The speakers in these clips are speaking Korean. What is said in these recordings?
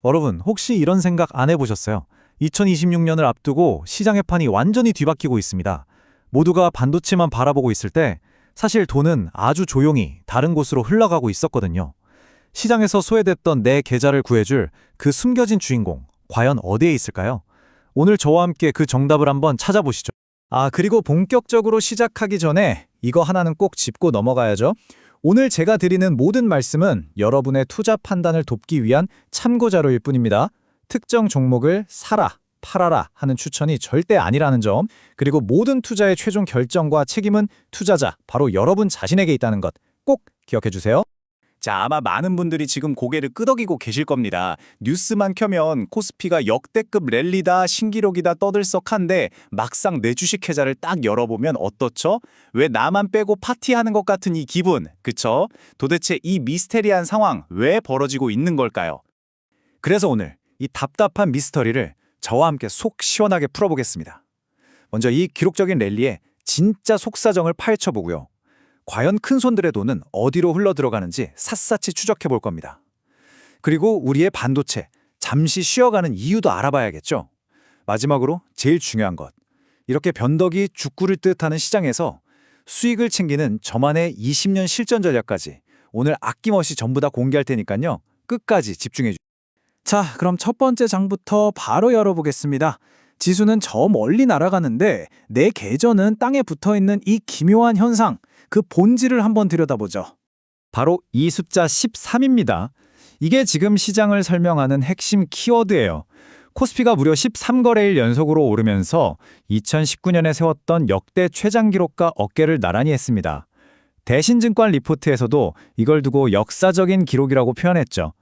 여러분, 혹시 이런 생각 안 해보셨어요? 2026년을 앞두고 시장의 판이 완전히 뒤바뀌고 있습니다. 모두가 반도체만 바라보고 있을 때 사실 돈은 아주 조용히 다른 곳으로 흘러가고 있었거든요. 시장에서 소외됐던 내 계좌를 구해줄 그 숨겨진 주인공, 과연 어디에 있을까요? 오늘 저와 함께 그 정답을 한번 찾아보시죠. 그리고 본격적으로 시작하기 전에 이거 하나는 꼭 짚고 넘어가야죠. 오늘 제가 드리는 모든 말씀은 여러분의 투자 판단을 돕기 위한 참고 자료일 뿐입니다. 특정 종목을 사라, 팔아라 하는 추천이 절대 아니라는 점, 그리고 모든 투자의 최종 결정과 책임은 투자자, 바로 여러분 자신에게 있다는 것 꼭 기억해 주세요. 자, 아마 많은 분들이 지금 고개를 끄덕이고 계실 겁니다. 뉴스만 켜면 코스피가 역대급 랠리다, 신기록이다 떠들썩한데 막상 내 주식 계좌를 딱 열어보면 어떻죠? 왜 나만 빼고 파티하는 것 같은 이 기분, 그쵸? 도대체 이 미스테리한 상황 왜 벌어지고 있는 걸까요? 그래서 오늘 이 답답한 미스터리를 저와 함께 속 시원하게 풀어보겠습니다. 먼저 이 기록적인 랠리에 진짜 속사정을 파헤쳐보고요. 과연 큰손들의 돈은 어디로 흘러들어가는지 샅샅이 추적해볼 겁니다. 그리고 우리의 반도체, 잠시 쉬어가는 이유도 알아봐야겠죠. 마지막으로 제일 중요한 것. 이렇게 변덕이 죽구를 뜻하는 시장에서 수익을 챙기는 저만의 20년 실전 전략까지 오늘 아낌없이 전부 다 공개할 테니까요. 끝까지 집중해 주세요. 자, 그럼 첫 번째 장부터 바로 열어보겠습니다. 지수는 저 멀리 날아가는데 내 계좌는 땅에 붙어있는 이 기묘한 현상, 그 본질을 한번 들여다보죠. 바로 이 숫자 13입니다. 이게 지금 시장을 설명하는 핵심 키워드예요. 코스피가 무려 13거래일 연속으로 오르면서 2019년에 세웠던 역대 최장 기록과 어깨를 나란히 했습니다. 대신증권 리포트에서도 이걸 두고 역사적인 기록이라고 표현했죠.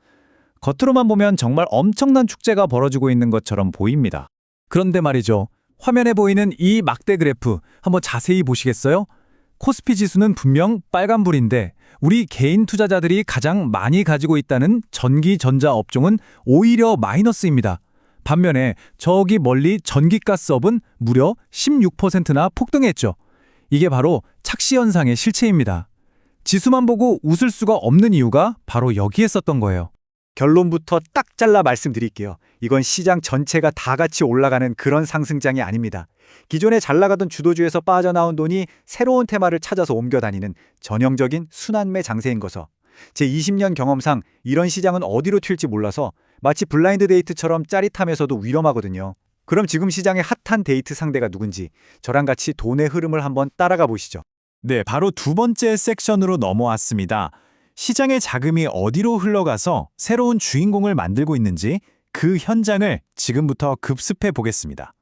겉으로만 보면 정말 엄청난 축제가 벌어지고 있는 것처럼 보입니다. 그런데 말이죠. 화면에 보이는 이 막대 그래프 한번 자세히 보시겠어요? 코스피 지수는 분명 빨간불인데 우리 개인 투자자들이 가장 많이 가지고 있다는 전기, 전자 업종은 오히려 마이너스입니다. 반면에 저기 멀리 전기가스업은 무려 16%나 폭등했죠. 이게 바로 착시 현상의 실체입니다. 지수만 보고 웃을 수가 없는 이유가 바로 여기에 있었던 거예요. 결론부터 딱 잘라 말씀드릴게요. 이건 시장 전체가 다 같이 올라가는 그런 상승장이 아닙니다. 기존에 잘 나가던 주도주에서 빠져나온 돈이 새로운 테마를 찾아서 옮겨다니는 전형적인 순환매 장세인 거죠. 제 20년 경험상 이런 시장은 어디로 튈지 몰라서 마치 블라인드 데이트처럼 짜릿하면서도 위험하거든요. 그럼 지금 시장의 핫한 데이트 상대가 누군지 저랑 같이 돈의 흐름을 한번 따라가 보시죠. 네, 바로 두 번째 섹션으로 넘어왔습니다. 시장의 자금이 어디로 흘러가서 새로운 주인공을 만들고 있는지 그 현장을 지금부터 급습해 보겠습니다.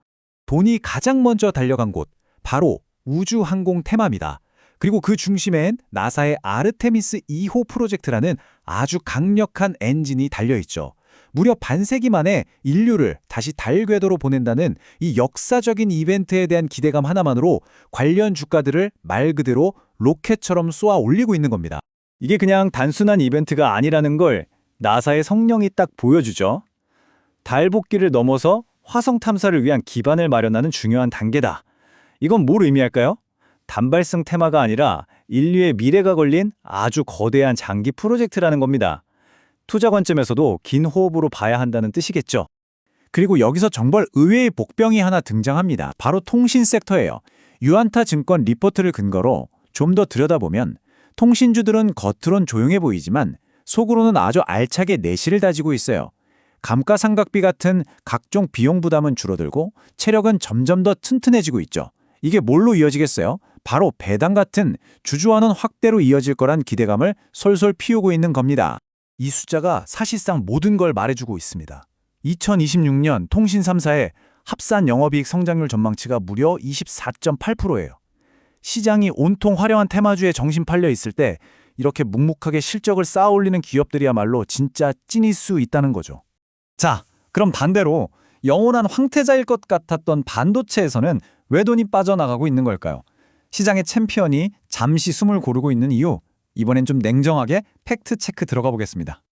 돈이 가장 먼저 달려간 곳, 바로 우주항공 테마입니다. 그리고 그 중심엔 나사의 아르테미스 2호 프로젝트라는 아주 강력한 엔진이 달려있죠. 무려 반세기 만에 인류를 다시 달 궤도로 보낸다는 이 역사적인 이벤트에 대한 기대감 하나만으로 관련 주가들을 말 그대로 로켓처럼 쏘아 올리고 있는 겁니다. 이게 그냥 단순한 이벤트가 아니라는 걸 나사의 성령이 딱 보여주죠. 달 복귀를 넘어서 화성 탐사를 위한 기반을 마련하는 중요한 단계다. 이건 뭘 의미할까요? 단발성 테마가 아니라 인류의 미래가 걸린 아주 거대한 장기 프로젝트라는 겁니다. 투자 관점에서도 긴 호흡으로 봐야 한다는 뜻이겠죠. 그리고 여기서 정말 의외의 복병이 하나 등장합니다. 바로 통신 섹터예요. 유안타 증권 리포트를 근거로 좀 더 들여다보면 통신주들은 겉으론 조용해 보이지만 속으로는 아주 알차게 내실을 다지고 있어요. 감가상각비 같은 각종 비용 부담은 줄어들고 체력은 점점 더 튼튼해지고 있죠. 이게 뭘로 이어지겠어요? 바로 배당 같은 주주환원 확대로 이어질 거란 기대감을 솔솔 피우고 있는 겁니다. 이 숫자가 사실상 모든 걸 말해주고 있습니다. 2026년 통신 3사의 합산 영업이익 성장률 전망치가 무려 24.8%예요. 시장이 온통 화려한 테마주에 정신 팔려 있을 때 이렇게 묵묵하게 실적을 쌓아 올리는 기업들이야말로 진짜 찐일 수 있다는 거죠. 자, 그럼 반대로 영원한 황태자일 것 같았던 반도체에서는 왜 돈이 빠져나가고 있는 걸까요? 시장의 챔피언이 잠시 숨을 고르고 있는 이유, 이번엔 좀 냉정하게 팩트 체크 들어가 보겠습니다.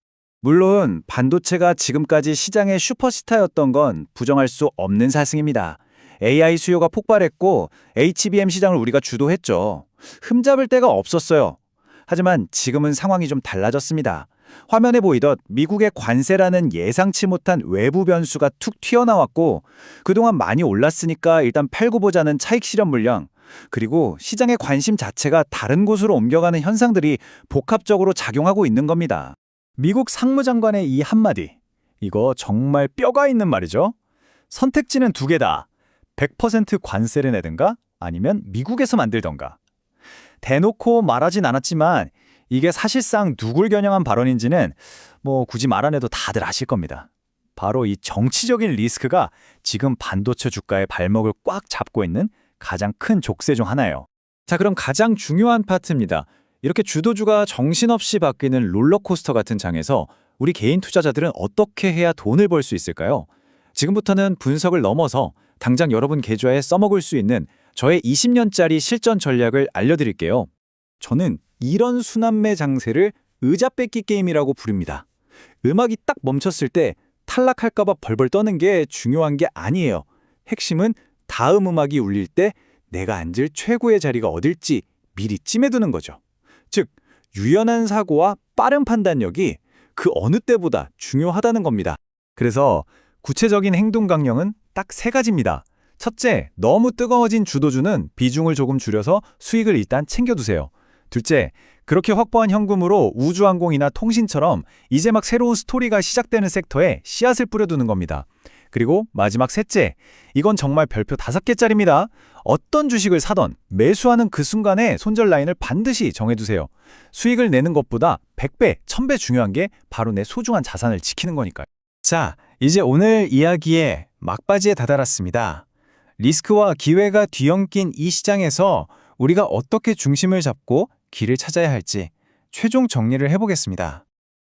물론 반도체가 지금까지 시장의 슈퍼스타였던 건 부정할 수 없는 사실입니다. AI 수요가 폭발했고 HBM 시장을 우리가 주도했죠. 흠잡을 데가 없었어요. 하지만 지금은 상황이 좀 달라졌습니다. 화면에 보이던 미국의 관세라는 예상치 못한 외부 변수가 툭 튀어나왔고 그동안 많이 올랐으니까 일단 팔고 보자는 차익 실현 물량 그리고 시장의 관심 자체가 다른 곳으로 옮겨가는 현상들이 복합적으로 작용하고 있는 겁니다. 미국 상무장관의 이 한마디, 이거 정말 뼈가 있는 말이죠. 선택지는 두 개다. 100% 관세를 내든가 아니면 미국에서 만들던가. 대놓고 말하진 않았지만 이게 사실상 누굴 겨냥한 발언인지는 굳이 말 안 해도 다들 아실 겁니다. 바로 이 정치적인 리스크가 지금 반도체 주가의 발목을 꽉 잡고 있는 가장 큰 족쇄 중 하나예요. 자, 그럼 가장 중요한 파트입니다. 이렇게 주도주가 정신없이 바뀌는 롤러코스터 같은 장에서 우리 개인 투자자들은 어떻게 해야 돈을 벌 수 있을까요? 지금부터는 분석을 넘어서 당장 여러분 계좌에 써먹을 수 있는 저의 20년짜리 실전 전략을 알려드릴게요. 저는 이런 순환매 장세를 의자 뺏기 게임이라고 부릅니다. 음악이 딱 멈췄을 때 탈락할까봐 벌벌 떠는 게 중요한 게 아니에요. 핵심은 다음 음악이 울릴 때 내가 앉을 최고의 자리가 어딜지 미리 찜해두는 거죠. 즉, 유연한 사고와 빠른 판단력이 그 어느 때보다 중요하다는 겁니다. 그래서 구체적인 행동 강령은 딱 세 가지입니다. 첫째, 너무 뜨거워진 주도주는 비중을 조금 줄여서 수익을 일단 챙겨두세요. 둘째, 그렇게 확보한 현금으로 우주항공이나 통신처럼 이제 막 새로운 스토리가 시작되는 섹터에 씨앗을 뿌려두는 겁니다. 그리고 마지막 셋째, 이건 정말 별표 5개짜리입니다. 어떤 주식을 사던 매수하는 그 순간에 손절 라인을 반드시 정해두세요. 수익을 내는 것보다 100배, 1000배 중요한 게 바로 내 소중한 자산을 지키는 거니까요. 자, 이제 오늘 이야기의 막바지에 다다랐습니다. 리스크와 기회가 뒤엉킨 이 시장에서 우리가 어떻게 중심을 잡고 길을 찾아야 할지 최종 정리를 해보겠습니다.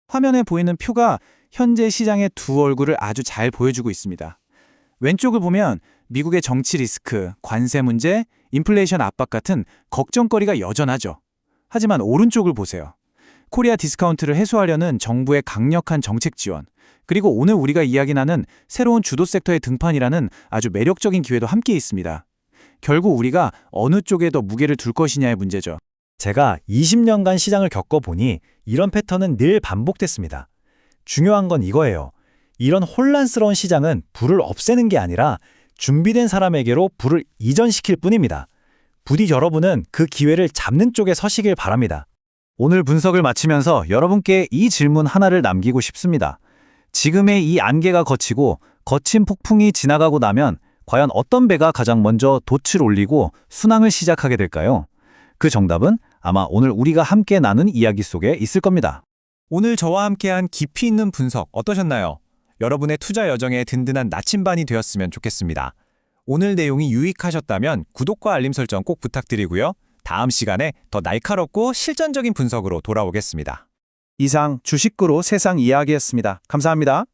화면에 보이는 표가 현재 시장의 두 얼굴을 아주 잘 보여주고 있습니다. 왼쪽을 보면 미국의 정치 리스크, 관세 문제, 인플레이션 압박 같은 걱정거리가 여전하죠. 하지만 오른쪽을 보세요. 코리아 디스카운트를 해소하려는 정부의 강력한 정책 지원, 그리고 오늘 우리가 이야기하는 새로운 주도 섹터의 등판이라는 아주 매력적인 기회도 함께 있습니다. 결국 우리가 어느 쪽에 더 무게를 둘 것이냐의 문제죠. 제가 20년간 시장을 겪어보니 이런 패턴은 늘 반복됐습니다. 중요한 건 이거예요. 이런 혼란스러운 시장은 불을 없애는 게 아니라 준비된 사람에게로 불을 이전시킬 뿐입니다. 부디 여러분은 그 기회를 잡는 쪽에 서시길 바랍니다. 오늘 분석을 마치면서 여러분께 이 질문 하나를 남기고 싶습니다. 지금의 이 안개가 걷히고 거친 폭풍이 지나가고 나면 과연 어떤 배가 가장 먼저 돛을 올리고 순항을 시작하게 될까요? 그 정답은 아마 오늘 우리가 함께 나눈 이야기 속에 있을 겁니다. 오늘 저와 함께한 깊이 있는 분석 어떠셨나요? 여러분의 투자 여정에 든든한 나침반이 되었으면 좋겠습니다. 오늘 내용이 유익하셨다면 구독과 알림 설정 꼭 부탁드리고요. 다음 시간에 더 날카롭고 실전적인 분석으로 돌아오겠습니다. 이상 주식구로 세상 이야기였습니다. 감사합니다.